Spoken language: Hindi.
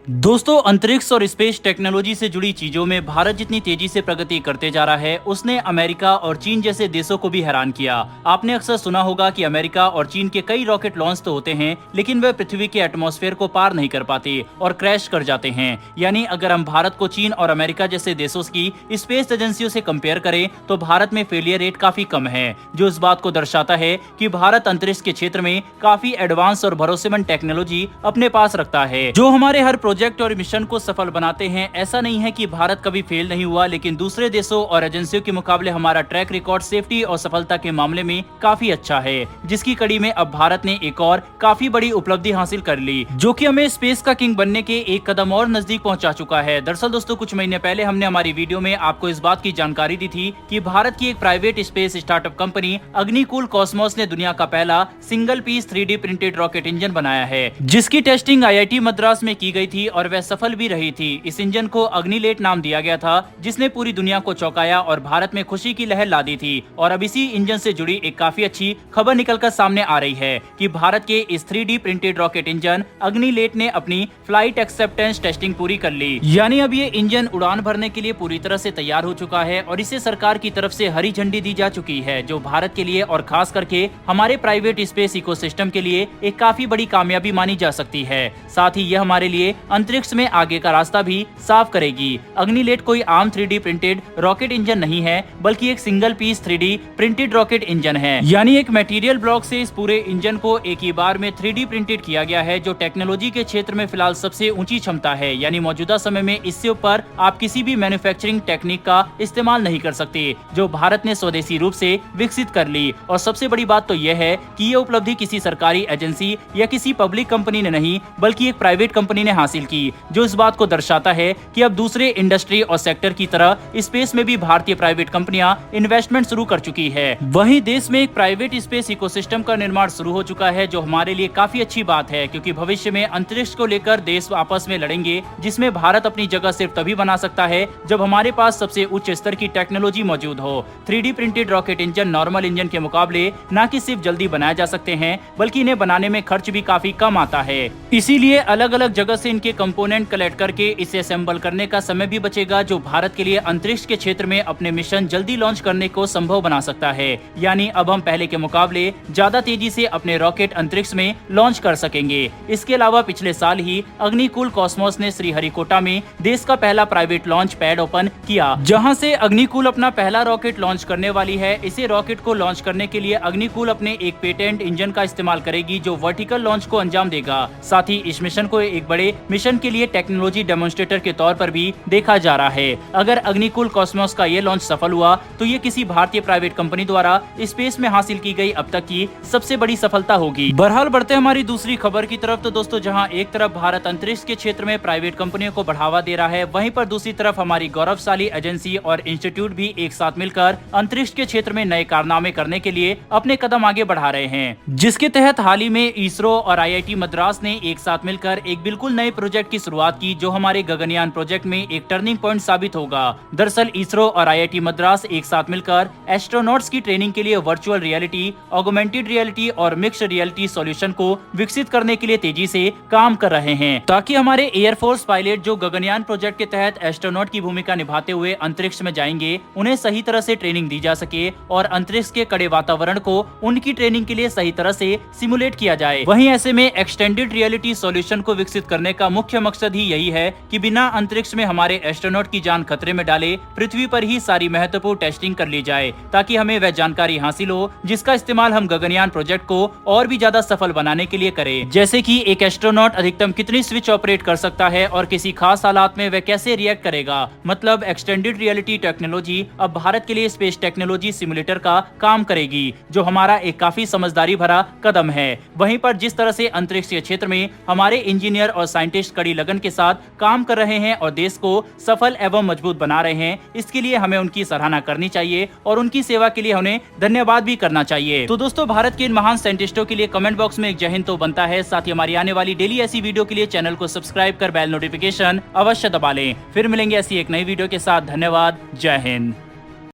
दोस्तों, अंतरिक्ष और स्पेस टेक्नोलॉजी से जुड़ी चीजों में भारत जितनी तेजी से प्रगति करते जा रहा है, उसने अमेरिका और चीन जैसे देशों को भी हैरान किया। आपने अक्सर सुना होगा कि अमेरिका और चीन के कई रॉकेट लॉन्च तो होते हैं, लेकिन वे पृथ्वी के एटमॉस्फेयर को पार नहीं कर पाते और क्रैश कर जाते हैं। यानी अगर हम भारत को चीन और अमेरिका जैसे देशों की स्पेस एजेंसियों से कंपेयर करें तो भारत में फेलियर रेट काफी कम है, जो इस बात को दर्शाता है कि भारत अंतरिक्ष के क्षेत्र में काफी एडवांस और भरोसेमंद टेक्नोलॉजी अपने पास रखता है, जो हमारे हर प्रोजेक्ट और मिशन को सफल बनाते हैं। ऐसा नहीं है कि भारत कभी फेल नहीं हुआ, लेकिन दूसरे देशों और एजेंसियों के मुकाबले हमारा ट्रैक रिकॉर्ड सेफ्टी और सफलता के मामले में काफी अच्छा है, जिसकी कड़ी में अब भारत ने एक और काफी बड़ी उपलब्धि हासिल कर ली, जो कि हमें स्पेस का किंग बनने के एक कदम और नजदीक पहुंचा चुका है। दरअसल दोस्तों, कुछ महीने पहले हमने हमारी वीडियो में आपको इस बात की जानकारी दी थी कि भारत की एक private space startup company Agnikul Cosmos ने दुनिया का पहला single piece 3D printed rocket engine बनाया है, जिसकी टेस्टिंग IIT मद्रास में की गई थी और वह सफल भी रही थी। इस इंजन को अग्निलेट नाम दिया गया था, जिसने पूरी दुनिया को चौंकाया और भारत में खुशी की लहर ला दी थी। और अब इसी इंजन से जुड़ी एक काफी अच्छी खबर निकलकर सामने आ रही है कि भारत के इस 3D प्रिंटेड रॉकेट इंजन अग्निलेट ने अपनी फ्लाइट एक्सेप्टेंस टेस्टिंग पूरी कर ली। यानी अब ये इंजन उड़ान भरने के लिए पूरी तरह से तैयार हो चुका है और इसे सरकार की तरफ से हरी झंडी दी जा चुकी है, जो भारत के लिए और खास करके हमारे प्राइवेट स्पेस इकोसिस्टम के लिए एक काफी बड़ी कामयाबी मानी जा सकती है। साथ ही यह हमारे लिए अंतरिक्ष में आगे का रास्ता भी साफ करेगी। अग्निलेट कोई आम 3D प्रिंटेड रॉकेट इंजन नहीं है, बल्कि एक single piece 3D printed rocket engine है। यानी एक मटेरियल ब्लॉक से इस पूरे इंजन को एक ही बार में 3D प्रिंटेड किया गया है, जो टेक्नोलॉजी के क्षेत्र में फिलहाल सबसे ऊंची क्षमता है। यानी मौजूदा समय में इससे ऊपर आप किसी भी मैन्युफैक्चरिंग टेक्निक का इस्तेमाल नहीं कर सकते, जो भारत ने स्वदेशी रूप से विकसित कर ली। और सबसे बड़ी बात तो यह है कि ये उपलब्धि किसी सरकारी एजेंसी या किसी पब्लिक कंपनी ने नहीं, बल्कि एक प्राइवेट कंपनी ने हासिल की, जो इस बात को दर्शाता है कि अब दूसरे इंडस्ट्री और सेक्टर की तरह स्पेस में भी भारतीय प्राइवेट कंपनियां इन्वेस्टमेंट शुरू कर चुकी है। वहीं देश में एक प्राइवेट स्पेस इकोसिस्टम का निर्माण शुरू हो चुका है, जो हमारे लिए काफी अच्छी बात है, क्योंकि भविष्य में अंतरिक्ष को लेकर देश आपस में लड़ेंगे, जिसमें भारत अपनी जगह सिर्फ तभी बना सकता है जब हमारे पास सबसे उच्च स्तर की टेक्नोलॉजी मौजूद हो। 3D printed rocket engine normal engine के मुकाबले न कि सिर्फ जल्दी बनाए जा सकते हैं, बल्कि इन्हें बनाने में खर्च भी काफी कम आता है। इसीलिए अलग अलग जगह से इनके कंपोनेंट कलेक्ट करके इसे असेंबल करने का समय भी बचेगा, जो भारत के लिए अंतरिक्ष के क्षेत्र में अपने मिशन जल्दी लॉन्च करने को संभव बना सकता है। यानी अब हम पहले के मुकाबले ज्यादा तेजी से अपने रॉकेट अंतरिक्ष में लॉन्च कर सकेंगे। इसके अलावा पिछले साल ही अग्निकूल कॉस्मोस ने श्रीहरिकोटा में देश का पहला प्राइवेट लॉन्च पैड ओपन किया, जहां से अग्निकूल अपना पहला रॉकेट लॉन्च करने वाली है। इसे रॉकेट को लॉन्च करने के लिए अग्निकूल अपने एक पेटेंट इंजन का इस्तेमाल करेगी, जो वर्टिकल लॉन्च को अंजाम देगा। साथ ही इस मिशन को एक बड़े मिशन के लिए टेक्नोलॉजी डेमोन्स्ट्रेटर के तौर पर भी देखा जा रहा है। अगर अग्निकूल कॉस्मोस का ये लॉन्च सफल हुआ तो ये किसी भारतीय प्राइवेट कंपनी द्वारा स्पेस में हासिल की गई अब तक की सबसे बड़ी सफलता होगी। बहरहाल बढ़ते हमारी दूसरी खबर की तरफ। तो दोस्तों, जहां एक तरफ भारत अंतरिक्ष के क्षेत्र में प्राइवेट कंपनियों को बढ़ावा दे रहा है, वहीं पर दूसरी तरफ हमारी गौरवशाली एजेंसी और इंस्टीट्यूट भी एक साथ मिलकर अंतरिक्ष के क्षेत्र में नए कारनामे करने के लिए अपने कदम आगे बढ़ा रहे हैं, जिसके तहत हाल ही में इसरो और IIT मद्रास ने एक साथ मिलकर एक बिल्कुल नए प्रोजेक्ट की शुरुआत की, जो हमारे गगनयान प्रोजेक्ट में एक टर्निंग पॉइंट साबित होगा। दरअसल इसरो और IIT मद्रास एक साथ मिलकर एस्ट्रोनॉट्स की ट्रेनिंग के लिए वर्चुअल रियलिटी, ऑगमेंटेड रियलिटी और मिक्स्ड रियलिटी सॉल्यूशन को विकसित करने के लिए तेजी से काम कर रहे हैं, ताकि हमारे एयरफोर्स पायलट जो गगनयान प्रोजेक्ट के तहत एस्ट्रोनॉट की भूमिका निभाते हुए अंतरिक्ष में जाएंगे, उन्हें सही तरह से ट्रेनिंग दी जा सके और अंतरिक्ष के कड़े वातावरण को उनकी ट्रेनिंग के लिए सही तरह से सिमुलेट किया जाए। वहीं ऐसे में एक्सटेंडेड रियलिटी सॉल्यूशन को विकसित करने का मुख्य मकसद ही यही है कि बिना अंतरिक्ष में हमारे एस्ट्रोनॉट की जान खतरे में डाले पृथ्वी पर ही सारी महत्वपूर्ण टेस्टिंग कर ली जाए, ताकि हमें वह जानकारी हासिल हो जिसका इस्तेमाल हम गगनयान प्रोजेक्ट को और भी ज्यादा सफल बनाने के लिए करें। जैसे कि एक एस्ट्रोनॉट अधिकतम कितनी स्विच ऑपरेट कर सकता है और किसी खास हालात में वह कैसे रिएक्ट करेगा। मतलब एक्सटेंडेड रियलिटी टेक्नोलॉजी अब भारत के लिए स्पेस टेक्नोलॉजी सिमुलेटर का काम करेगी, जो हमारा एक काफी समझदारी भरा कदम है। वहीं पर जिस तरह से अंतरिक्ष के क्षेत्र में हमारे इंजीनियर और साइंटिस्ट कड़ी लगन के साथ काम कर रहे हैं और देश को सफल एवं मजबूत बना रहे हैं, इसके लिए हमें उनकी सराहना करनी चाहिए और उनकी सेवा के लिए उन्हें धन्यवाद भी करना चाहिए। तो दोस्तों, भारत के इन महान साइंटिस्टों के लिए कमेंट बॉक्स में एक जय हिंद तो बनता है। साथ ही हमारी आने वाली डेली ऐसी वीडियो के लिए चैनल को सब्सक्राइब कर बेल नोटिफिकेशन अवश्य दबा लें। फिर मिलेंगे ऐसी एक नई वीडियो के साथ। धन्यवाद। जय हिंद।